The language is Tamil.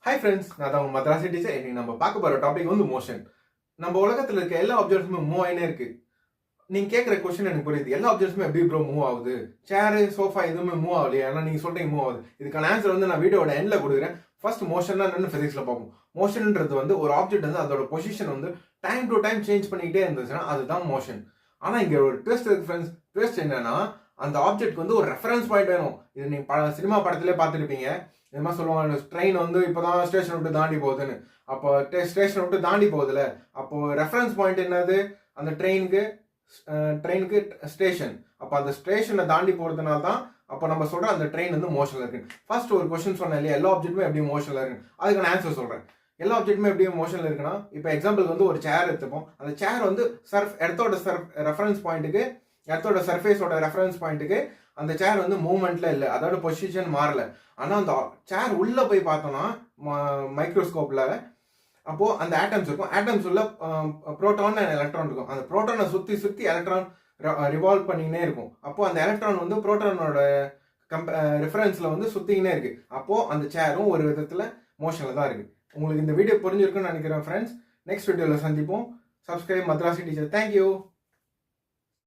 ஹாய் ஃப்ரெண்ட்ஸ், நான் தான் உங்க மദ്രാசி டீச்சர். இன்னைக்கு நம்ம பார்க்க போற டாபிக் வந்து மோஷன். நம்ம உலகத்துல இருக்க எல்லா ஆப்ஜெக்ட்ஸுமே மூவ் ஆயினே இருக்கு. நீங்க கேட்குற கொஸ்டின் எனக்கு புரியுது. எல்லா ஆப்ஜெக்ட்ஸுமே எப்படி ப்ரோ மூவ் ஆகுது? சேரு, சோஃபா எதுவுமே மூவ் ஆகலையே. ஆனா நீங்க சொல்றீங்க மூவ் ஆகுது. இதுக்கான ஆன்சர் வந்து நான் வீடியோட எண்ட்ல கொடுக்குறேன். ஃபர்ஸ்ட் மோஷன்னா என்னன்னு பிசிக்ஸ்ல பார்ப்போம். மோஷன்ன்றது வந்து ஒரு ஆப்ஜெக்ட் வந்து அதோட பொசிஷன் வந்து டைம் டு டைம் சேஞ்ச் பண்ணிக்கிட்டே இருந்துச்சுன்னா அதுதான் மோஷன். ஆனா இங்க ஒரு ட்விஸ்ட் இருக்கு ஃப்ரெண்ட்ஸ். ட்விஸ்ட் என்னன்னா, அந்த ஆப்ஜெக்ட்க்கு வந்து ஒரு ரெஃபரன்ஸ் பாயிண்ட் வேணும். இது நீங்க சினிமா படத்திலே பார்த்துருப்பீங்க. இது மாதிரி சொல்லுவாங்க, ட்ரெயின் வந்து இப்போதான் ஸ்டேஷன் விட்டு தாண்டி போகுதுன்னு. அப்போ ஸ்டேஷன் விட்டு தாண்டி போகுதுல, அப்போ ரெஃபரன்ஸ் பாயிண்ட் என்னது? அந்த ட்ரெயினுக்கு ஸ்டேஷன். அப்போ அந்த ஸ்டேஷனை தாண்டி போகிறதுனால தான் அப்போ நம்ம சொல்ற அந்த ட்ரெயின் வந்து மோஷன்ல இருக்கு. ஃபர்ஸ்ட் ஒரு கொஸ்டின் சொன்னேன் இல்லையா, எல்லா ஆப்ஜெக்ட்டுமே எப்படி மோஷன்ல இருக்கு, அதுக்கான ஆன்சர் சொல்றேன். எல்லா ஆப்ஜெக்ட்டுமே எப்படி மோஷன்ல இருக்குன்னா, இப்போ எக்ஸாம்பிளுக்கு வந்து ஒரு சேர் எடுத்துப்போம். அந்த சேர் வந்து எர்த்தோட ரெஃபரன்ஸ் பாயிண்ட்டுக்கு, எர்த்தோட சர்ஃபேஸோட ரெஃபரன்ஸ் பாயிண்ட்டுக்கு அந்த சேர் வந்து மூவ்மெண்ட்ல இல்லை, அதோட பொசிஷன் மாறல. ஆனால் அந்த சேர் உள்ள போய் பார்த்தோம்னா மைக்ரோஸ்கோப்ல, அப்போ அந்த ஆட்டம்ஸ் இருக்கும். ஆட்டம்ஸ் உள்ள புரோட்டான் அண்ட் எலக்ட்ரான் இருக்கும். அந்த புரோட்டானை சுற்றி சுற்றி எலக்ட்ரான் ரிவால்வ் பண்ணினே இருக்கும். அப்போ அந்த எலக்ட்ரான் வந்து புரோட்டானோட ரெஃபரன்ஸ்ல வந்து சுத்திக்கினே இருக்கு. அப்போ அந்த சேரும் ஒரு விதத்துல மோஷன்ல தான் இருக்கு. உங்களுக்கு இந்த வீடியோ புரிஞ்சிருக்குன்னு நினைக்கிறேன் ஃப்ரெண்ட்ஸ். நெக்ஸ்ட் வீடியோவில் சந்திப்போம். Subscribe Madrasi teacher. தேங்க்யூ.